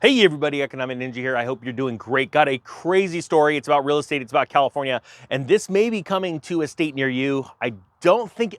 Hey everybody, Economic Ninja here. I hope you're doing great. Got a crazy story. It's about real estate. It's about California. And this may be coming to a state near you. I don't think,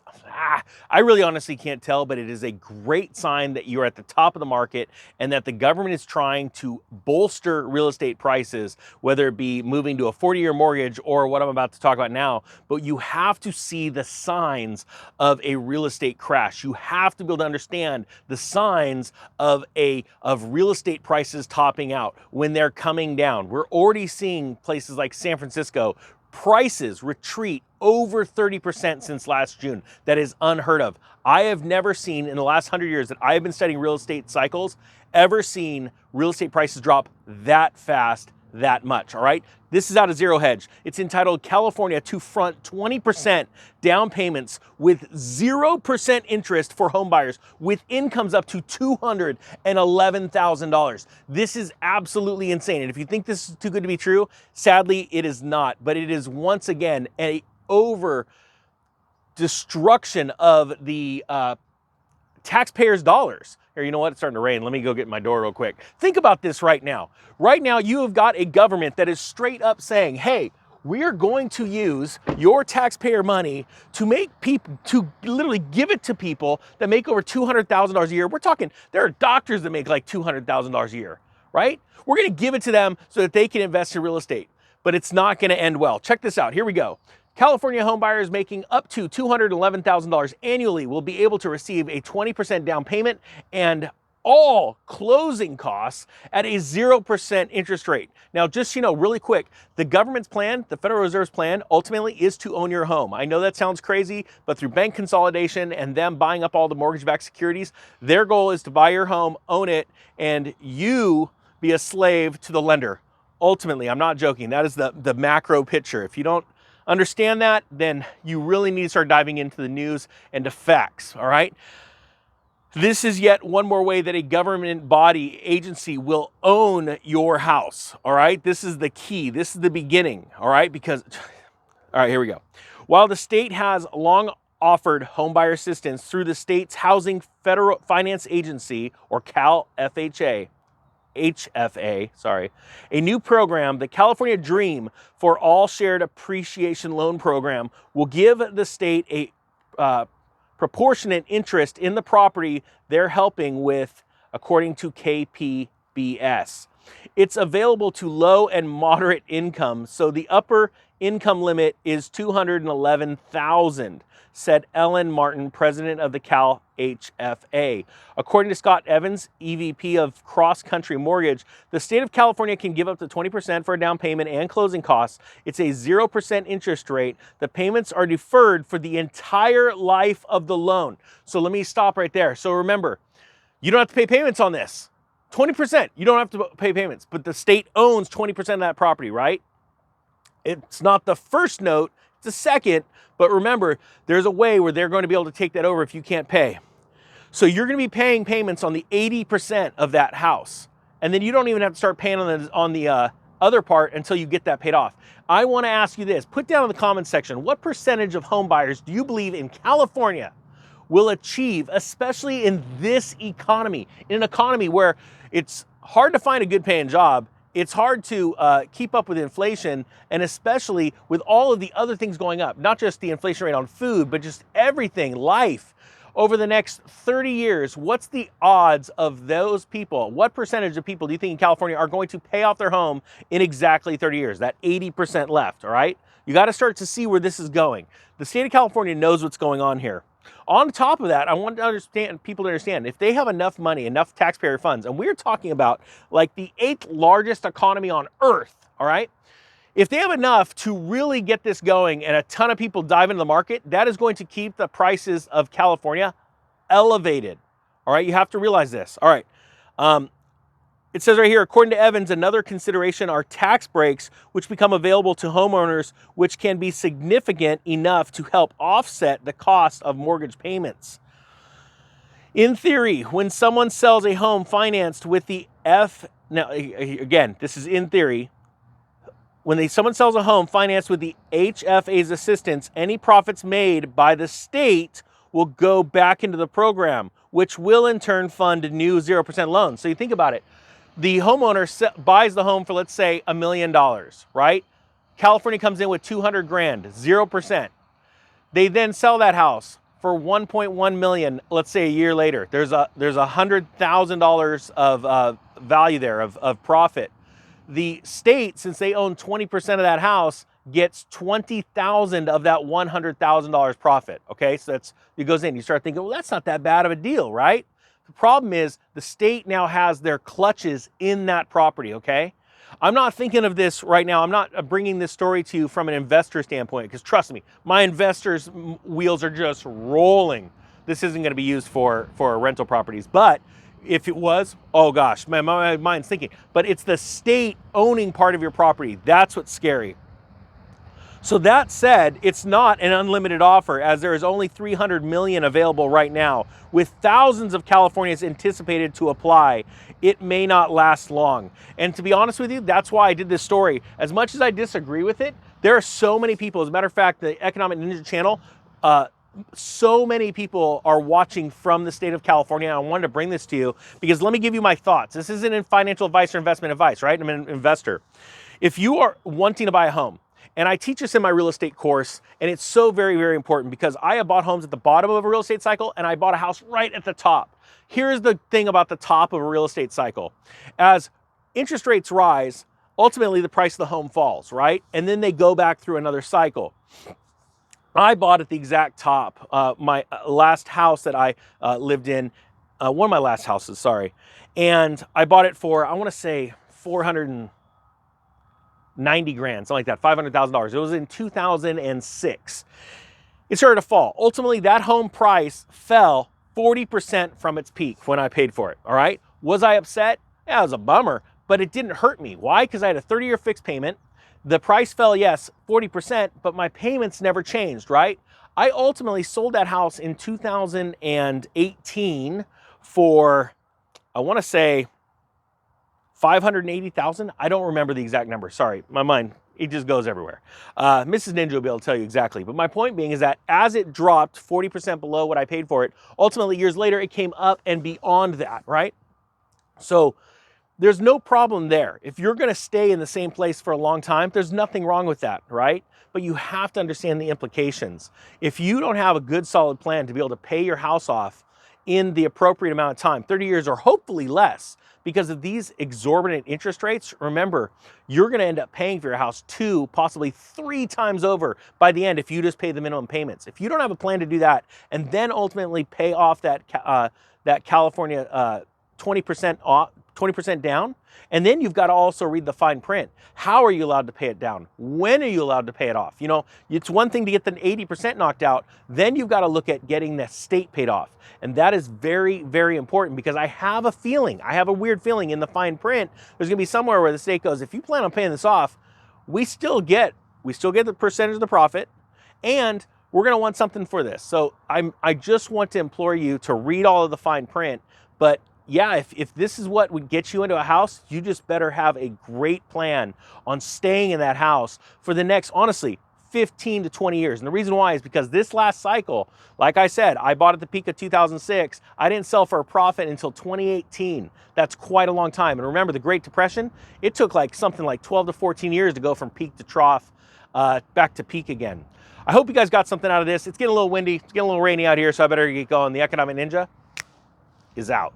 I really honestly can't tell, but it is a great sign that you're at the top of the market and that the government is trying to bolster real estate prices, whether it be moving to a 40-year mortgage or what I'm about to talk about now. But you have to see the signs of a real estate crash. You have to be able to understand the signs of real estate prices topping out when they're coming down. We're already seeing places like San Francisco prices retreat over 30% since last June. That is unheard of. I have never seen in the last 100 years that I have been studying real estate cycles, ever seen real estate prices drop that fast, that much, all right? This is out of Zero Hedge. It's entitled California to Front 20% Down Payments with 0% Interest for Home Buyers with incomes up to $211,000. This is absolutely insane. And if you think this is too good to be true, sadly, it is not. But it is once again a over destruction of the taxpayers' dollars. Here, you know what? It's starting to rain. Let me go get my door real quick. Think about this right now. Right now, you have got a government that is straight up saying, hey, we are going to use your taxpayer money to make people, to literally give it to people that make over $200,000 a year. We're talking, there are doctors that make like $200,000 a year, right? We're going to give it to them so that they can invest in real estate, but it's not going to end well. Check this out. Here we go. California homebuyers making up to $211,000 annually will be able to receive a 20% down payment and all closing costs at a 0% interest rate. Now, just, really quick, the government's plan, the Federal Reserve's plan, ultimately is to own your home. I know that sounds crazy, but through bank consolidation and them buying up all the mortgage-backed securities, their goal is to buy your home, own it, and you be a slave to the lender. Ultimately, I'm not joking. That is the macro picture. If you don't understand that, then you really need to start diving into the news and the facts, all right? This is yet one more way that a government body agency will own your house, all right? This is the key. This is the beginning, all right? Because, all right, here we go. While the state has long offered homebuyer assistance through the state's Housing Federal Finance Agency, or CalFHA, a new program, the California Dream for All Shared Appreciation Loan Program, will give the state a proportionate interest in the property they're helping with, according to KPBS. It's available to low and moderate income, so the upper income limit is $211,000, said Ellen Martin, president of the CalHFA. According to Scott Evans, EVP of Cross Country Mortgage, the state of California can give up to 20% for a down payment and closing costs. It's a 0% interest rate. The payments are deferred for the entire life of the loan. So let me stop right there. So remember, you don't have to pay payments on this. 20%, you don't have to pay payments, but the state owns 20% of that property, right? It's not the first note, it's the second, but remember, there's a way where they're going to be able to take that over if you can't pay. So you're going to be paying payments on the 80% of that house, and then you don't even have to start paying on the other part until you get that paid off. I want to ask you this, put down in the comments section, what percentage of home buyers do you believe in California will achieve, especially in this economy, in an economy where it's hard to find a good paying job, it's hard to keep up with inflation, and especially with all of the other things going up, not just the inflation rate on food, but just everything, life. Over the next 30 years, what's the odds of those people? What percentage of people do you think in California are going to pay off their home in exactly 30 years? That 80% left, all right? You got to start to see where this is going. The state of California knows what's going on here. On top of that, I want people to understand, if they have enough money, enough taxpayer funds, and we're talking about like the 8th largest economy on earth, all right? If they have enough to really get this going and a ton of people dive into the market, that is going to keep the prices of California elevated, all right? You have to realize this, all right? It says right here, according to Evans, another consideration are tax breaks, which become available to homeowners, which can be significant enough to help offset the cost of mortgage payments. In theory, when someone sells a home financed with the now again, this is in theory, when someone sells a home financed with the HFA's assistance, any profits made by the state will go back into the program, which will in turn fund new 0% loans. So you think about it. The homeowner buys the home for, let's say, $1 million, right? California comes in with 200 grand, 0%. They then sell that house for 1.1 million, let's say a year later. There's $100,000 of value there, of profit. The state, since they own 20% of that house, gets 20,000 of that $100,000 profit. Okay, so it goes in. You start thinking, well, that's not that bad of a deal, right? The problem is the state now has their clutches in that property. Okay, I'm not thinking of this right now. I'm not bringing this story to you from an investor standpoint, because trust me, my investors' wheels are just rolling. This isn't going to be used for rental properties, but if it was, oh gosh, my mind's thinking. But it's the state owning part of your property. That's what's scary. So that said, it's not an unlimited offer, as there is only 300 million available right now. With thousands of Californians anticipated to apply, it may not last long. And to be honest with you, that's why I did this story. As much as I disagree with it, there are so many people. As a matter of fact, the Economic Ninja channel, so many people are watching from the state of California. I wanted to bring this to you because let me give you my thoughts. This isn't in financial advice or investment advice, right? I'm an investor. If you are wanting to buy a home, and I teach this in my real estate course, and it's so very, very important because I have bought homes at the bottom of a real estate cycle, and I bought a house right at the top. Here's the thing about the top of a real estate cycle. As interest rates rise, ultimately the price of the home falls, right? And then they go back through another cycle. I bought at the exact top. My last house that I lived in, one of my last houses, sorry. And I bought it for, I want to say 490 grand, something like that, $500,000. It was in 2006. It started to fall. Ultimately, that home price fell 40% from its peak when I paid for it, all right? Was I upset? Yeah, it was a bummer, but it didn't hurt me. Why? Because I had a 30-year fixed payment. The price fell, yes, 40%, but my payments never changed, right? I ultimately sold that house in 2018 for, I want to say, 580,000. I don't remember the exact number. Sorry, my mind, it just goes everywhere. Mrs. Ninja will be able to tell you exactly. But my point being is that as it dropped 40% below what I paid for it, ultimately years later, it came up and beyond that, right? So there's no problem there. If you're going to stay in the same place for a long time, there's nothing wrong with that, right? But you have to understand the implications. If you don't have a good solid plan to be able to pay your house off in the appropriate amount of time, 30 years or hopefully less, because of these exorbitant interest rates, remember, you're going to end up paying for your house 2, possibly 3 times over by the end if you just pay the minimum payments. If you don't have a plan to do that and then ultimately pay off that California 20% off, 20% down, and then you've got to also read the fine print. How are you allowed to pay it down? When are you allowed to pay it off? You know, it's one thing to get the 80% knocked out, then you've got to look at getting the state paid off. And that is very, very important because I have a feeling, I have a weird feeling in the fine print, there's going to be somewhere where the state goes, if you plan on paying this off, we still get the percentage of the profit, and we're going to want something for this. So I just want to implore you to read all of the fine print, but yeah, if this is what would get you into a house, you just better have a great plan on staying in that house for the next, honestly, 15 to 20 years. And the reason why is because this last cycle, like I said, I bought at the peak of 2006. I didn't sell for a profit until 2018. That's quite a long time. And remember, the Great Depression, it took something like 12 to 14 years to go from peak to trough, back to peak again. I hope you guys got something out of this. It's getting a little windy. It's getting a little rainy out here, so I better get going. The Economic Ninja is out.